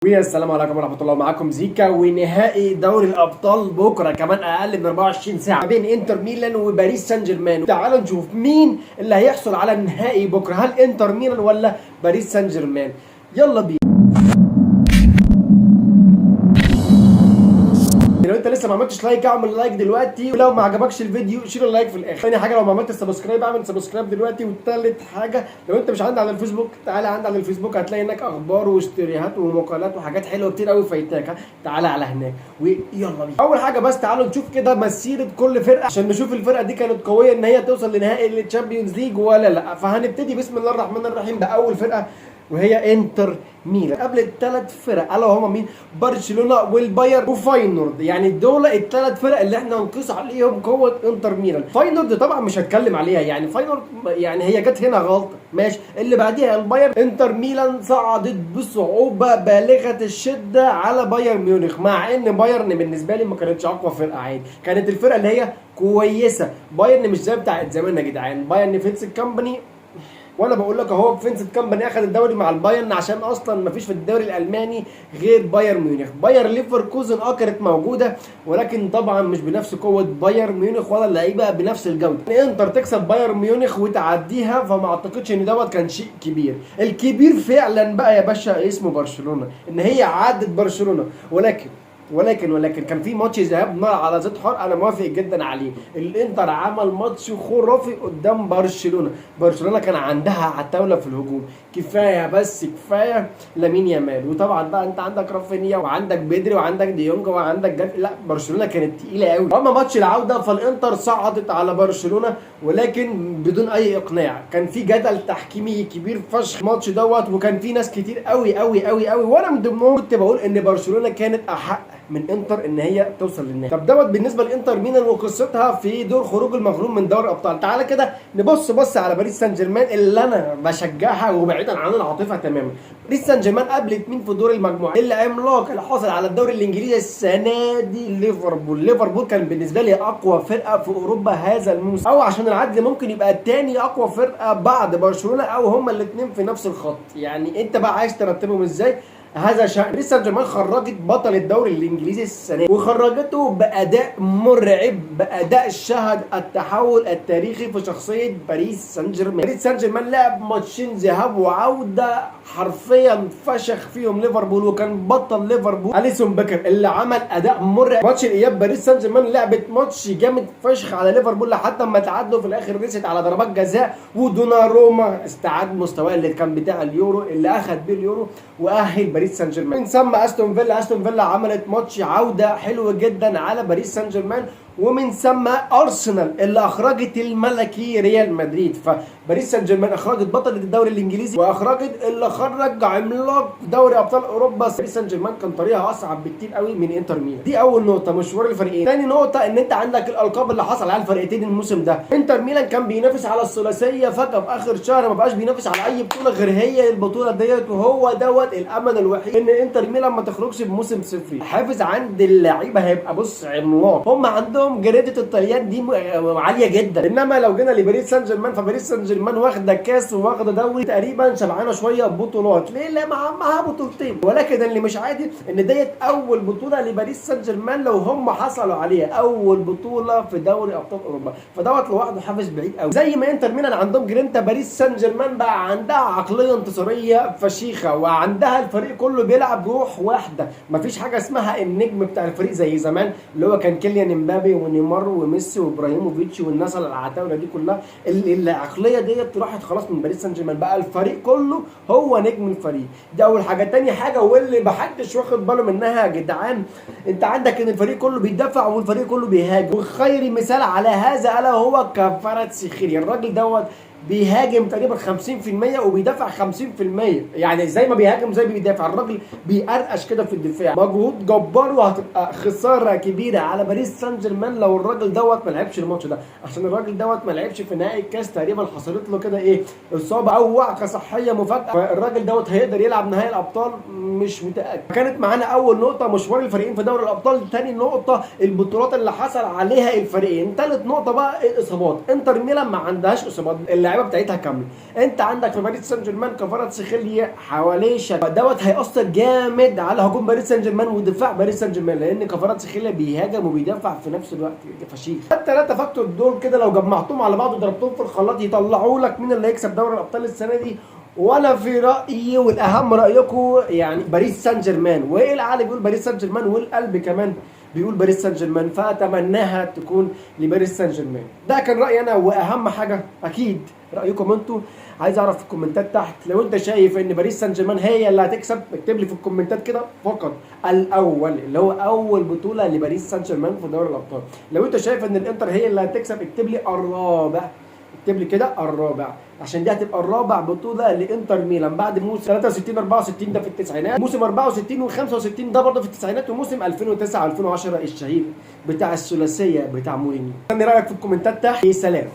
السلام عليكم ورحمة الله، معاكم زيكا. ونهائي دوري الأبطال بكرة كمان أقل من 24 ساعة بين إنتر ميلان وباريس سان جيرمان. تعالوا نشوف مين اللي هيحصل على النهائي بكرة، هل إنتر ميلان ولا باريس سان جيرمان؟ يلا بينا. لو انت لسه ما عملتش لايك اعمل لايك دلوقتي، ولو ما عجبكش الفيديو شيل اللايك في الاخر. ثاني حاجه لو ما عملتش سبسكرايب اعمل سبسكرايب دلوقتي. وثالث حاجه لو انت مش عندي على الفيسبوك تعالى عندي على الفيسبوك، هتلاقي هناك اخبار واشتريهات ومقالات وحاجات حلوه كتير قوي فايتاك. تعالى على هناك ويلا بينا. اول حاجه بس تعالوا نشوف كده مسيره كل فرقه عشان نشوف الفرقه دي كانت قويه ان هي توصل لنهائي الشامبيونز ليج ولا لا. فهنبتدي بسم الله الرحمن الرحيم باول فرقه وهي انتر ميلان. قبل الثلاث فرق الا هم مين؟ برشلونه والبايرن وفاينورد. يعني دول الثلاث فرق اللي احنا نقيس عليهم قوه انتر ميلان. فاينورد طبعا مش هتكلم عليها، يعني فاينورد يعني هي جت هنا غلطه ماشي. اللي بعديها البايرن. انتر ميلان صعدت بصعوبه بالغه الشده على بايرن ميونخ، مع ان بايرن بالنسبه لي ما كانتش اقوى فرقه، عادي كانت الفرقه اللي هي كويسه. بايرن مش زي بتاعت زمان يا جدعان. بايرن فينسنت كامباني، وانا بقول لك اهو فينسنت كامباني اخذ الدوري مع البايرن عشان اصلا ما فيش في الدوري الالماني غير بايرن ميونخ. بايرن ليفركوزن كانت موجوده ولكن طبعا مش بنفس قوه بايرن ميونخ ولا اللعيبه بنفس الجوده. انتر تكسب بايرن ميونخ وتعديها، فما اعتقدش ان دوت كان شيء كبير. الكبير فعلا بقى يا باشا اسمه برشلونه، ان هي عدت برشلونه. ولكن كان في ماتش ذهاب نار على زيت حار انا موافق جدا عليه. الانتر عمل ماتش خرافي قدام برشلونه كان عندها عتاوله في الهجوم. كفايه بس كفايه لامين يامال، وطبعا بقى انت عندك رافينيا وعندك بدري وعندك ديونج وعندك لا برشلونه كانت تقيله قوي. اما ماتش العوده فالانتر صعدت على برشلونه ولكن بدون اي اقناع. كان في جدل تحكيمي كبير فشخ الماتش دوت، وكان في ناس كتير قوي وانا من ضمنهم كنت بقول ان برشلونه كانت احق من انتر ان هي توصل للنهائي. طب دوت بالنسبه لانتر ميلان وقصتها في دور خروج المغلوب من دوري الابطال. تعالى كده نبص على باريس سان جيرمان اللي انا بشجعها وبعيدا عن العاطفه تماما. باريس سان جيرمان قابلت مين في دور المجموعه؟ العملاق اللي حاصل على الدوري الانجليزي السنه دي ليفربول كان بالنسبه لي اقوى فرقه في اوروبا هذا الموسم، او عشان العدل ممكن يبقى الثاني اقوى فرقه بعد برشلونه، او هما الاثنين في نفس الخط. يعني انت بقى عايز ترتبهم ازاي؟ هذا شأن. باريس سان جيرمان خرجت بطل الدوري الانجليزي السنه وخرجته باداء مرعب، باداء شهد التحول التاريخي في شخصيه باريس سان جيرمان. باريس سان جيرمان لعب ماتشين ذهاب وعوده حرفيا فشخ فيهم ليفربول، وكان بطل ليفربول اليسون بيكر اللي عمل اداء مرعب. ماتش الاياب باريس سان جيرمان لعبت ماتش جامد فشخ على ليفربول لحد ما تعادلوا في الاخر، رست على ضربات جزاء، ودوناروما استعاد مستواه اللي كان بتاع اليورو اللي اخذ بيه اليورو واهل باريس سان جيرمان. من ثم استون فيلا عملت ماتش عوده حلو جدا على باريس سان جيرمان. ومن ثم ارسنال اللي اخرجت الملكي ريال مدريد. فباريس سان جيرمان اخرجت بطل الدوري الانجليزي واخرجت اللي خرج عملاق دوري ابطال اوروبا. باريس سان جيرمان كان طريقها اصعب بكتير قوي من انتر ميلان. دي اول نقطه، مشوار الفريقين. ثاني نقطه ان انت عندك الالقاب اللي حصل على الفرقتين الموسم ده. انتر ميلان كان بينافس على الثلاثيه، فجاه في اخر شهر ما بقاش بينافس على اي بطوله غير هي البطوله ديت، وهو دوت الامل الوحيد ان انتر ميلان ما تخرجش بموسم صفري. حافز عند اللعيبه هيبقى بص عملاق، هم عندهم جريده الطليان دي عاليه جدا. انما لو جينا لباريس سان جيرمان فباريس سان جيرمان واخده كاس وواخده دوري تقريبا شبعانه شويه ببطولات. ليه؟ لا معاها بطولتين. ولكن اللي مش عادي ان ديت اول بطوله لباريس سان جيرمان لو هم حصلوا عليها، اول بطوله في دوري ابطال اوروبا، فدوت لوحده حافز بعيد قوي. زي ما انتر ميلان عندهم جرينتا، باريس سان جيرمان بقى عندها عقليه انتصاريه فشيخه، وعندها الفريق كله بيلعب بروح واحده. مفيش حاجه اسمها النجم بتاع الفريق زي زمان اللي هو كان كيليان امبابي ونيمار وميسي وابراهيموفيتش والناس العتاوله دي كلها. العقليه ديت راحت خلاص من باريس سان جيرمان، بقى الفريق كله هو نجم الفريق. دي اول حاجه. تاني حاجه واللي محدش واخد باله منها يا جدعان، انت عندك ان الفريق كله بيدافع والفريق كله بيهاجم، وخير مثال على هذا الا هو كفاراتسخيليا. الراجل دوت بيهاجم تقريبا 50% وبيدافع 50%. يعني زي ما بيهاجم زي ما بيدافع، الراجل بيقرقش كده في الدفاع. مجهود جبار، وهتبقى خساره كبيره على باريس سان جيرمان لو الراجل دوت ما لعبش الماتش ده، عشان الراجل دوت ما لعبش في نهائي الكاس تقريبا، حصلت له كده ايه اصابه او وعكه صحيه مفاجاه. فالراجل دوت هيقدر يلعب نهائي الابطال مش متاكد. كانت معانا اول نقطه مشوار الفريقين في دوري الابطال. ثاني نقطه البطولات اللي حصل عليها الفريقين. ثالث نقطه بقى الاصابات. انتر ميلان ما عندهاش اصابات، اللي اللعيبه بتاعتها كامله. انت عندك في باريس سان جيرمان كفاراتسخيليا حواليه دوت هيأثر جامد على هجوم باريس سان جيرمان ودفاع باريس سان جيرمان، لان كفاراتسخيليا بيهاجم وبيدافع في نفس الوقت فشيخ. الثلاثه فاكتور دول كده لو جمعتهم على بعض وضربتهم في الخلاط يطلعوا لك مين اللي هيكسب دوري الابطال السنه دي. وانا في رايي والاهم رايكم يعني باريس سان جيرمان، وايه العقل بيقول باريس سان جيرمان والقلب كمان بيقول باريس سان جيرمان، فاتمناها تكون لباريس سان جيرمان. ده كان رايي انا، واهم حاجه اكيد رايكم انتوا. عايز اعرف في الكومنتات تحت لو انت شايف ان باريس سان جيرمان هي اللي هتكسب، اكتب لي في الكومنتات كده فقط الاول اللي هو اول بطوله لباريس سان جيرمان في دوري الابطال. لو انت شايف ان الانتر هي اللي هتكسب اكتب لي الرابع، اكتب لي كده الرابع، عشان دي هتبقى الرابع بطوله لانتر ميلان بعد موسم 63 64 ده في التسعينات، موسم 64 و65 ده برضه في التسعينات، وموسم 2009 2010 الشهير بتاع الثلاثيه بتاع مورينيو. استني رايك في الكومنتات تحت. سلام.